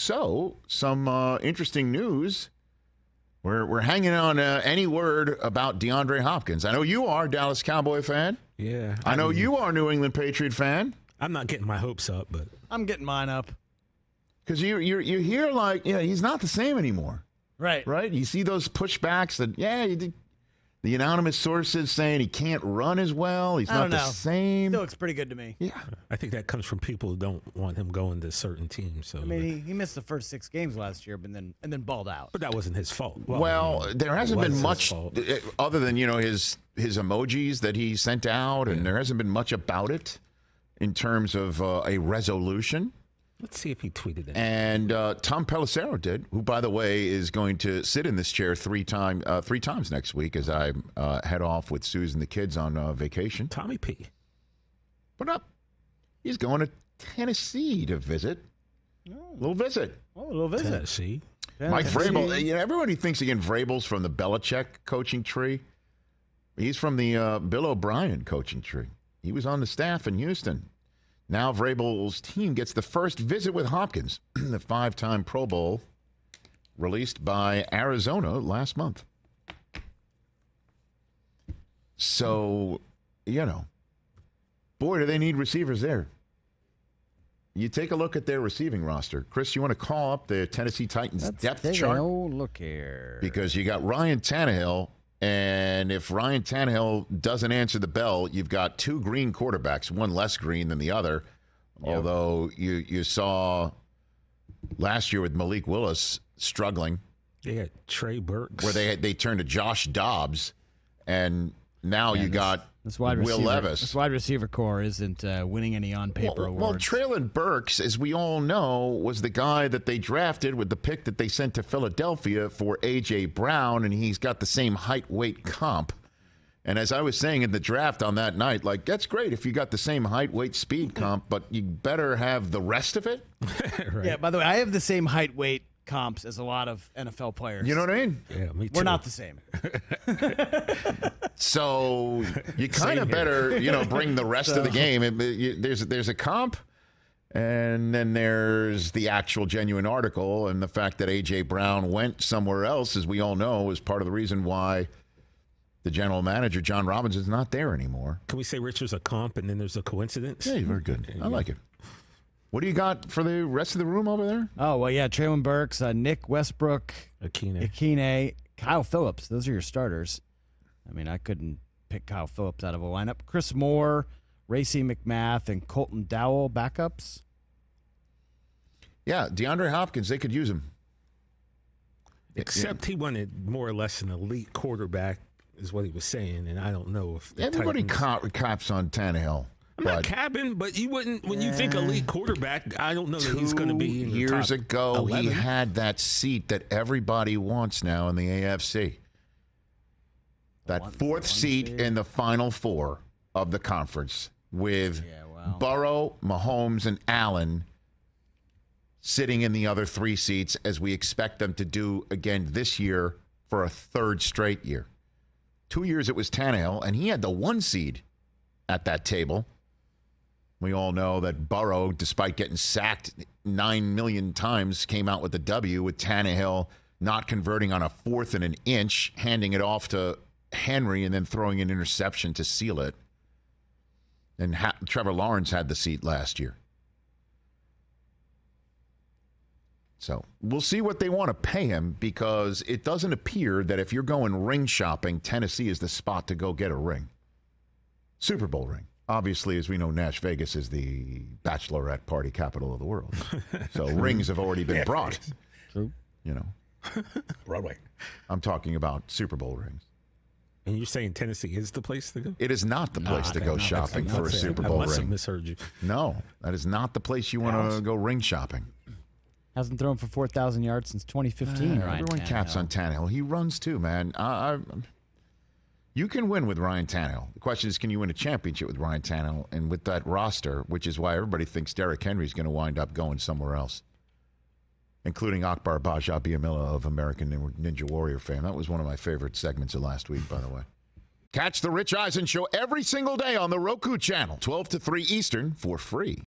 So, some interesting news. We're hanging on any word about DeAndre Hopkins. I know you are a Dallas Cowboy fan. Yeah. I know you are a New England Patriot fan. I'm not getting my hopes up, but I'm getting mine up. Because you hear like, he's not the same anymore. Right. Right? You see those pushbacks that, the anonymous sources saying he can't run as well. He's not the same. Still looks pretty good to me. Yeah. I think that comes from people who don't want him going to certain teams. So I mean, he missed the first 6 games last year, and then balled out. But that wasn't his fault. Well, there hasn't been much other than, his emojis that he sent out, and there hasn't been much about it in terms of a resolution. Let's see if he tweeted it. And Tom Pelissero did, who, by the way, is going to sit in this chair three times next week as I head off with Susan and the kids on vacation. Tommy P. What up? He's going to Tennessee to visit. A little visit. Oh, a little visit. Tennessee. Mike Vrabel. Everybody thinks again Vrabel's from the Belichick coaching tree. He's from the Bill O'Brien coaching tree. He was on the staff in Houston. Now Vrabel's team gets the first visit with Hopkins, the 5-time Pro Bowl released by Arizona last month. So, boy, do they need receivers there. You take a look at their receiving roster. Chris, you want to call up the Tennessee Titans depth chart? Oh, look here. Because you got Ryan Tannehill, and if Ryan Tannehill doesn't answer the bell, you've got 2 green quarterbacks, one less green than the other. Yep. Although you saw last year with Malik Willis struggling. They had Trey Burks. Where they turned to Josh Dobbs, and now you got Will Levis. This wide receiver core isn't winning any on-paper awards. Well, Traylon Burks, as we all know, was the guy that they drafted with the pick that they sent to Philadelphia for A.J. Brown, and he's got the same height-weight comp. And as I was saying in the draft on that night, that's great if you got the same height, weight, speed comp, but you better have the rest of it. Right. Yeah, by the way, I have the same height, weight comps as a lot of NFL players. You know what I mean? Yeah, me too. We're not the same. So you kind of better, bring the rest of the game. There's a comp, and then there's the actual genuine article, and the fact that A.J. Brown went somewhere else, as we all know, is part of the reason why the general manager, John Robbins, is not there anymore. Can we say Richard's a comp and then there's a coincidence? Yeah, very good. I like it. What do you got for the rest of the room over there? Oh, well, yeah, Traylon Burks, Nick Westbrook, Akine, Kyle Phillips. Those are your starters. I mean, I couldn't pick Kyle Phillips out of a lineup. Chris Moore, Racey McMath, and Colton Dowell backups. Yeah, DeAndre Hopkins, they could use him. Except he wanted more or less an elite quarterback, is what he was saying, and I don't know if everybody caps on Tannehill. I'm not capping, but you wouldn't, when you think elite quarterback, I don't know that he's going to be in the years top ago, 11. He had that seat that everybody wants now in the AFC. That fourth seat in the Final Four of the conference with Burrow, Mahomes, and Allen sitting in the other 3 seats, as we expect them to do again this year for a 3rd straight year. 2 years it was Tannehill, and he had the 1 seed at that table. We all know that Burrow, despite getting sacked 9 million times, came out with the W, with Tannehill not converting on a 4th and an inch, handing it off to Henry and then throwing an interception to seal it. And Trevor Lawrence had the seat last year. So we'll see what they want to pay him, because it doesn't appear that if you're going ring shopping, Tennessee is the spot to go get a ring. Super Bowl ring. Obviously, as we know, Nash Vegas is the bachelorette party capital of the world. So rings have already been brought. True. Broadway. I'm talking about Super Bowl rings. And you're saying Tennessee is the place to go? It is not the place to go shopping for a Super Bowl ring. I must have misheard you. No, that is not the place you want to go ring shopping. Hasn't thrown for 4,000 yards since 2015, Ryan Everyone caps on Tannehill. He runs too, man. You can win with Ryan Tannehill. The question is, can you win a championship with Ryan Tannehill? And with that roster, which is why everybody thinks Derrick Henry is going to wind up going somewhere else, including Akbar Bajabiamila of American Ninja Warrior fame. That was one of my favorite segments of last week, by the way. Catch the Rich Eisen Show every single day on the Roku channel, 12 to 3 Eastern, for free.